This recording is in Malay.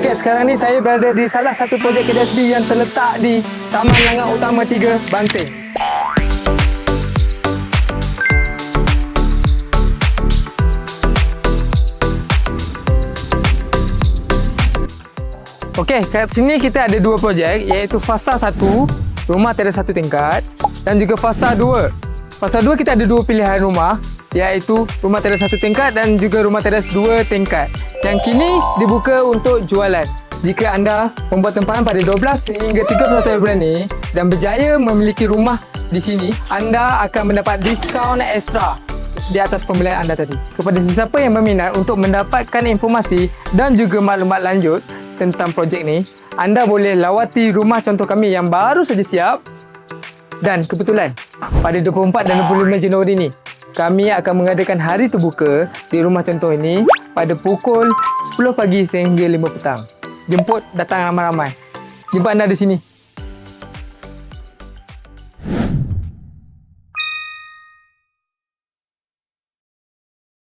Okey, sekarang ni saya berada di salah satu projek KDSB yang terletak di Taman Langgar Utama 3, Banting. Okey, kat sini kita ada dua projek, iaitu fasa 1, rumah teres 1 tingkat, dan juga fasa 2. Fasa 2 kita ada dua pilihan rumah, iaitu rumah teres 1 tingkat dan juga rumah teres 2 tingkat, yang kini dibuka untuk jualan. Jika anda membuat tempahan pada 12 hingga 31 Februari ini dan berjaya memiliki rumah di sini, anda akan mendapat diskaun ekstra di atas pembelian anda tadi. Kepada sesiapa yang berminat untuk mendapatkan informasi dan juga maklumat lanjut tentang projek ni, anda boleh lawati rumah contoh kami yang baru saja siap. Dan kebetulan pada 24 dan 25 Januari ni, kami akan mengadakan hari terbuka di rumah contoh ini pada pukul 10 pagi sehingga 5 petang. Jemput datang ramai-ramai. Jumpa anda di sini.